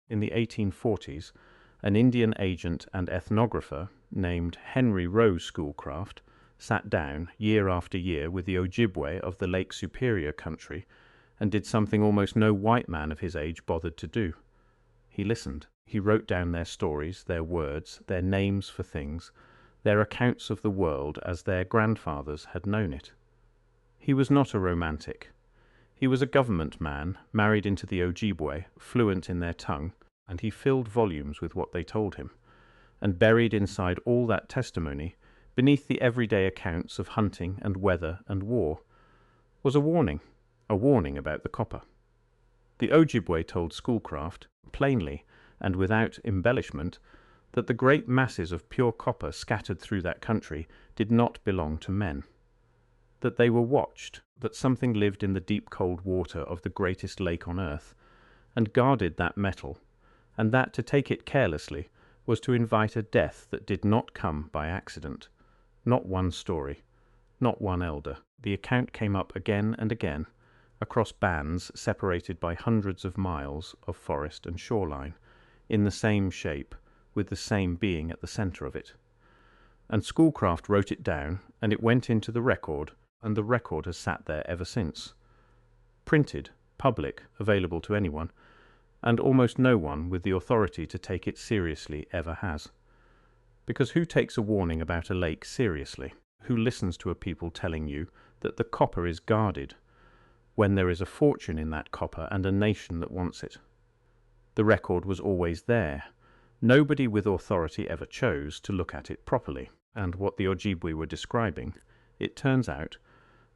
In the 1840s, an Indian agent and ethnographer named Henry Rose Schoolcraft sat down year after year with the Ojibwe of the Lake Superior country and did something almost no white man of his age bothered to do. He listened. He wrote down their stories, their words, their names for things, their accounts of the world as their grandfathers had known it. He was not a romantic. He was a government man, married into the Ojibwe, fluent in their tongue, and he filled volumes with what they told him, and buried inside all that testimony, beneath the everyday accounts of hunting and weather and war, was a warning about the copper. The Ojibwe told Schoolcraft, plainly and without embellishment, that the great masses of pure copper scattered through that country did not belong to men, that they were watched, that something lived in the deep cold water of the greatest lake on earth, and guarded that metal, and that to take it carelessly was to invite a death that did not come by accident. Not one story, not one elder. The account came up again and again, across bands separated by hundreds of miles of forest and shoreline, in the same shape, with the same being at the centre of it. And Schoolcraft wrote it down, and it went into the record, and the record has sat there ever since. Printed, public, available to anyone, and almost no one with the authority to take it seriously ever has. Because who takes a warning about a lake seriously? Who listens to a people telling you that the copper is guarded, when there is a fortune in that copper and a nation that wants it? The record was always there. Nobody with authority ever chose to look at it properly, and what the Ojibwe were describing, it turns out,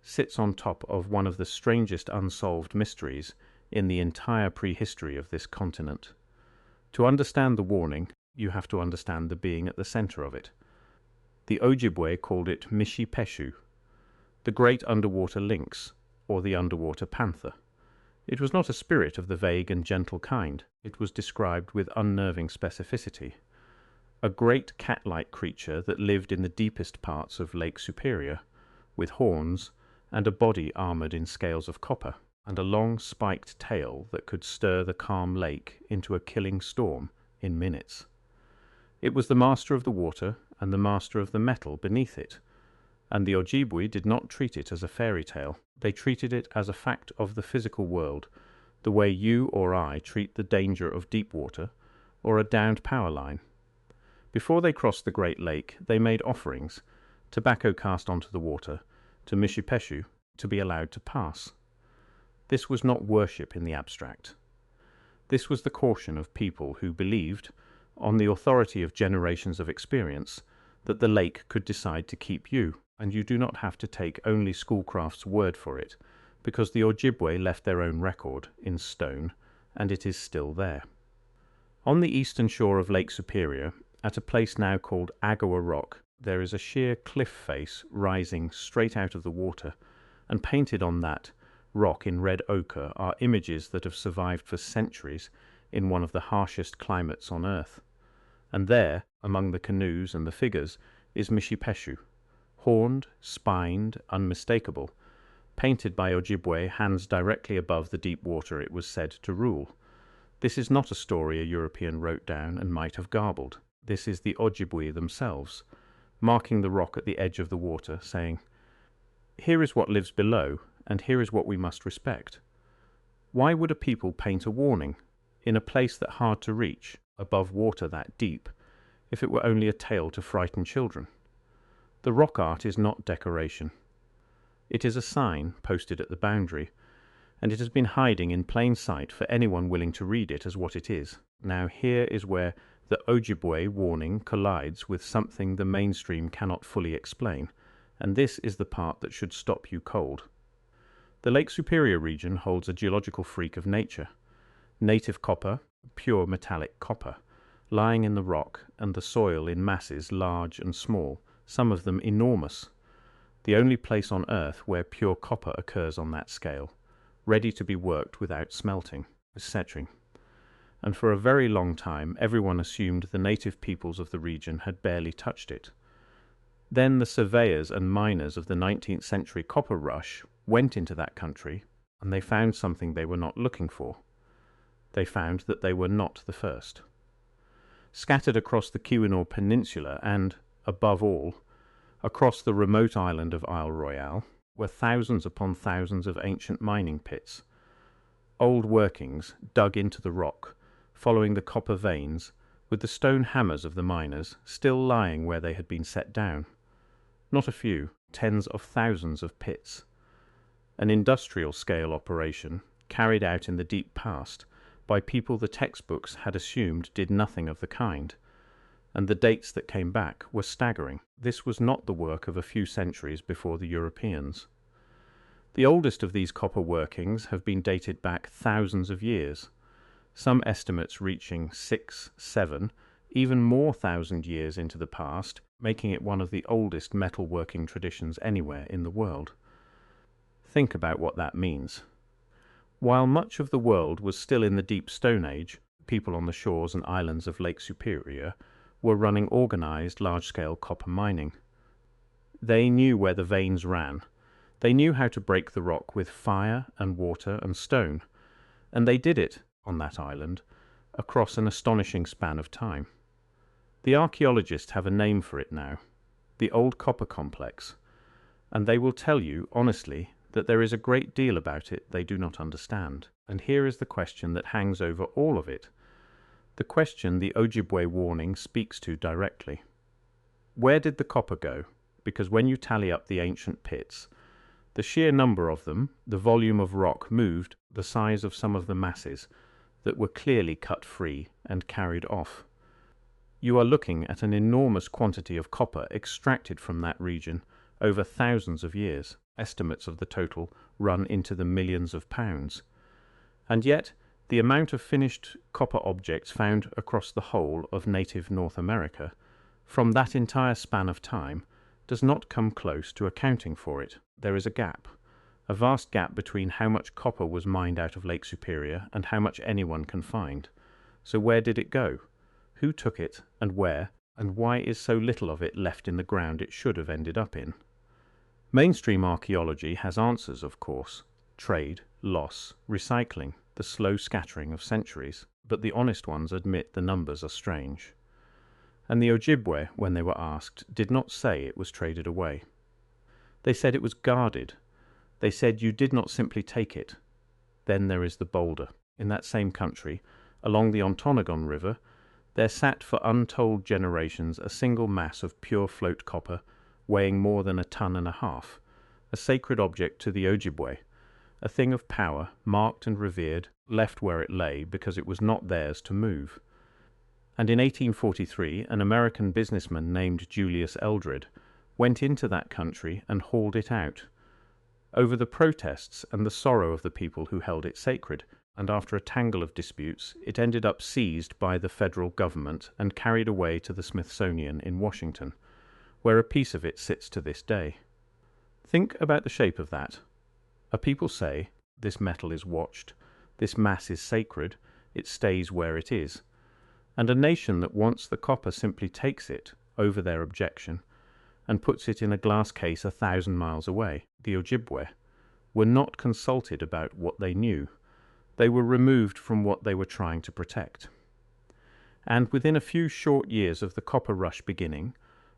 sits on top of one of the strangest unsolved mysteries in the entire prehistory of this continent. To understand the warning, you have to understand the being at the center of it. The Ojibwe called it Mishipeshu, the great underwater lynx, or the underwater panther. It was not a spirit of the vague and gentle kind. It was described with unnerving specificity. A great cat-like creature that lived in the deepest parts of Lake Superior, with horns, and a body armored in scales of copper, and a long spiked tail that could stir the calm lake into a killing storm in minutes. It was the master of the water and the master of the metal beneath it, and the Ojibwe did not treat it as a fairy tale. They treated it as a fact of the physical world, the way you or I treat the danger of deep water or a downed power line. Before they crossed the Great Lake, they made offerings, tobacco cast onto the water, to Mishipeshu to be allowed to pass. This was not worship in the abstract. This was the caution of people who believed, on the authority of generations of experience, that the lake could decide to keep you, and you do not have to take only Schoolcraft's word for it, because the Ojibwe left their own record in stone, and it is still there. On the eastern shore of Lake Superior, at a place now called Agawa Rock, there is a sheer cliff face rising straight out of the water, and painted on that rock in red ochre are images that have survived for centuries in one of the harshest climates on earth. And there, among the canoes and the figures, is Mishipeshu, horned, spined, unmistakable, painted by Ojibwe hands directly above the deep water it was said to rule. This is not a story a European wrote down and might have garbled. This is the Ojibwe themselves, marking the rock at the edge of the water, saying, "Here is what lives below, and here is what we must respect." Why would a people paint a warning, in a place that hard to reach, above water that deep, if it were only a tale to frighten children? The rock art is not decoration. It is a sign posted at the boundary, and it has been hiding in plain sight for anyone willing to read it as what it is. Now here is where the Ojibwe warning collides with something the mainstream cannot fully explain, and this is the part that should stop you cold. The Lake Superior region holds a geological freak of nature. Native copper, pure metallic copper, lying in the rock and the soil in masses large and small, some of them enormous. The only place on earth where pure copper occurs on that scale, ready to be worked without smelting, is Setring. And for a very long time everyone assumed the native peoples of the region had barely touched it. Then the surveyors and miners of the 19th century copper rush went into that country, and they found something they were not looking for. they found that they were not the first. Scattered across the Keweenaw Peninsula and, above all, across the remote island of Isle Royale, were thousands upon thousands of ancient mining pits, old workings dug into the rock, following the copper veins, with the stone hammers of the miners still lying where they had been set down. Not a few, tens of thousands of pits. An industrial-scale operation, carried out in the deep past, by people the textbooks had assumed did nothing of the kind, and the dates that came back were staggering. This was not the work of a few centuries before the Europeans. The oldest of these copper workings have been dated back thousands of years, some estimates reaching 6, 7, even more thousand years into the past, making it one of the oldest metalworking traditions anywhere in the world. Think about what that means. While much of the world was still in the deep Stone Age, people on the shores and islands of Lake Superior were running organized large-scale copper mining. They knew where the veins ran. They knew how to break the rock with fire and water and stone, and they did it, on that island, across an astonishing span of time. The archaeologists have a name for it now, the Old Copper Complex, and they will tell you, honestly, that there is a great deal about it they do not understand. And here is the question that hangs over all of it, the question the Ojibwe warning speaks to directly. Where did the copper go? Because when you tally up the ancient pits, the sheer number of them, the volume of rock moved, the size of some of the masses, that were clearly cut free and carried off. You are looking at an enormous quantity of copper extracted from that region over thousands of years. Estimates of the total run into the millions of pounds. And yet, the amount of finished copper objects found across the whole of native North America, from that entire span of time, does not come close to accounting for it. There is a gap, a vast gap between how much copper was mined out of Lake Superior and how much anyone can find. So where did it go? Who took it, and where, and why is so little of it left in the ground it should have ended up in? Mainstream archaeology has answers, of course: trade, loss, recycling, the slow scattering of centuries, but the honest ones admit the numbers are strange. And the Ojibwe, when they were asked, did not say it was traded away. They said it was guarded. They said you did not simply take it. Then there is the boulder. In that same country, along the Ontonagon River, there sat for untold generations a single mass of pure float copper, weighing more than 1.5 tons, a sacred object to the Ojibwe, a thing of power, marked and revered, left where it lay because it was not theirs to move. And in 1843, an American businessman named Julius Eldred went into that country and hauled it out, over the protests and the sorrow of the people who held it sacred, and after a tangle of disputes, it ended up seized by the federal government and carried away to the Smithsonian in Washington, where a piece of it sits to this day. Think about the shape of that. A people say, this metal is watched, this mass is sacred, it stays where it is. And a nation that wants the copper simply takes it, over their objection, and puts it in a glass case 1,000 miles away. The Ojibwe were not consulted about what they knew. They were removed from what they were trying to protect. And within a few short years of the copper rush beginning,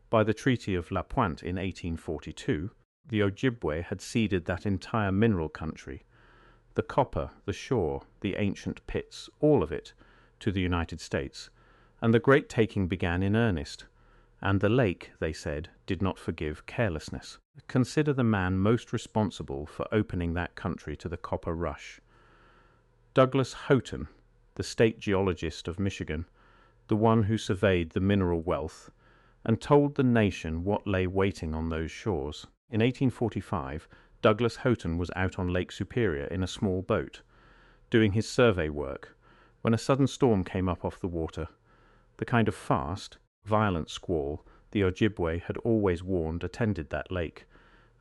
by the Treaty of La Pointe in 1842, the Ojibwe had ceded that entire mineral country, the copper, the shore, the ancient pits, all of it, to the United States, and the great taking began in earnest. And the lake, they said, did not forgive carelessness. Consider the man most responsible for opening that country to the copper rush. Douglas Houghton, the state geologist of Michigan, the one who surveyed the mineral wealth, and told the nation what lay waiting on those shores. In 1845, Douglas Houghton was out on Lake Superior in a small boat, doing his survey work, when a sudden storm came up off the water, the kind of fast, violent squall the Ojibwe had always warned attended that lake,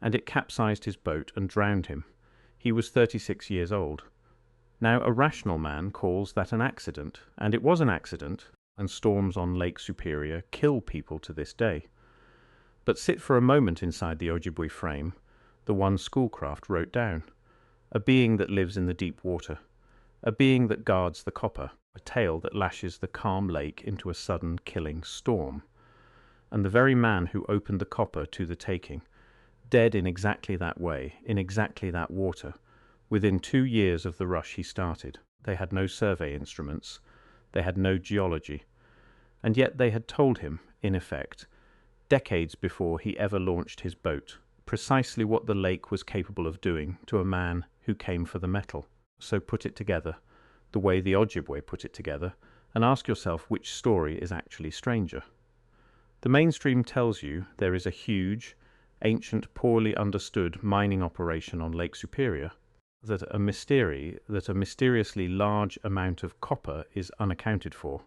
and it capsized his boat and drowned him. He was 36 years old. Now a rational man calls that an accident, and it was an accident, and storms on Lake Superior kill people to this day. But sit for a moment inside the Ojibwe frame, the one Schoolcraft wrote down, a being that lives in the deep water, a being that guards the copper, a tale that lashes the calm lake into a sudden killing storm. And the very man who opened the copper to the taking, dead in exactly that way, in exactly that water, within 2 years of the rush he started. They had no survey instruments, they had no geology, and yet they had told him, in effect, decades before he ever launched his boat, precisely what the lake was capable of doing to a man who came for the metal. So put it together, the way the Ojibwe put it together, and ask yourself which story is actually stranger. The mainstream tells you there is a huge, ancient, poorly understood mining operation on Lake Superior, that a mysteriously large amount of copper is unaccounted for,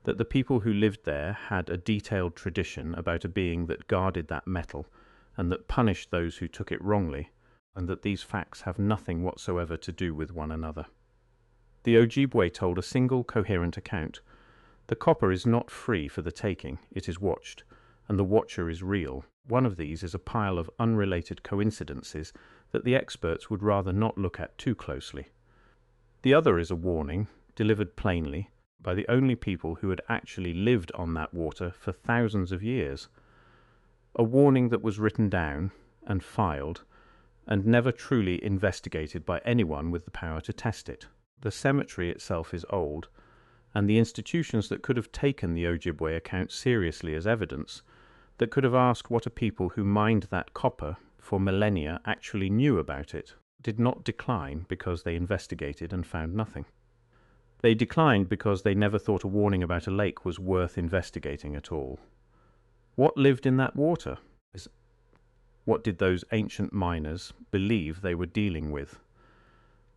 that the people who lived there had a detailed tradition about a being that guarded that metal and that punished those who took it wrongly, and that these facts have nothing whatsoever to do with one another. The Ojibwe told a single coherent account. The copper is not free for the taking, it is watched, and the watcher is real. One of these is a pile of unrelated coincidences that the experts would rather not look at too closely. The other is a warning, delivered plainly, by the only people who had actually lived on that water for thousands of years. A warning that was written down and filed, and never truly investigated by anyone with the power to test it. The cemetery itself is old, and the institutions that could have taken the Ojibwe account seriously as evidence, that could have asked what a people who mined that copper for millennia actually knew about it, did not decline because they investigated and found nothing. They declined because they never thought a warning about a lake was worth investigating at all. What lived in that water? What did those ancient miners believe they were dealing with,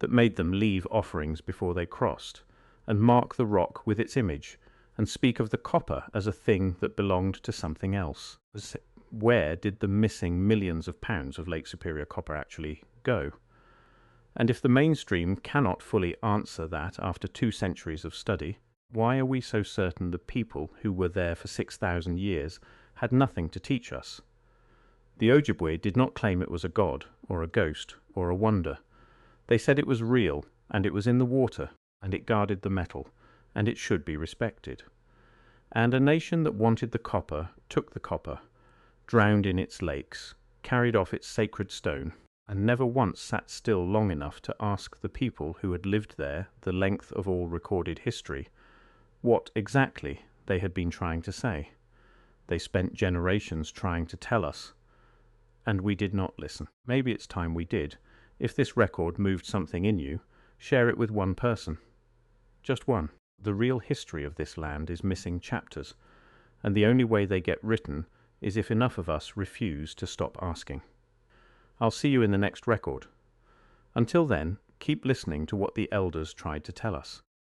that made them leave offerings before they crossed, and mark the rock with its image, and speak of the copper as a thing that belonged to something else? Where did the missing millions of pounds of Lake Superior copper actually go? And if the mainstream cannot fully answer that after 2 centuries of study, why are we so certain the people who were there for 6,000 years had nothing to teach us? The Ojibwe did not claim it was a god, or a ghost, or a wonder. They said it was real, and it was in the water, and it guarded the metal, and it should be respected. And a nation that wanted the copper took the copper, drowned in its lakes, carried off its sacred stone, and never once sat still long enough to ask the people who had lived there the length of all recorded history what exactly they had been trying to say. They spent generations trying to tell us, and we did not listen. Maybe it's time we did. If this record moved something in you, share it with one person. Just one. The real history of this land is missing chapters, and the only way they get written is if enough of us refuse to stop asking. I'll see you in the next record. Until then, keep listening to what the elders tried to tell us.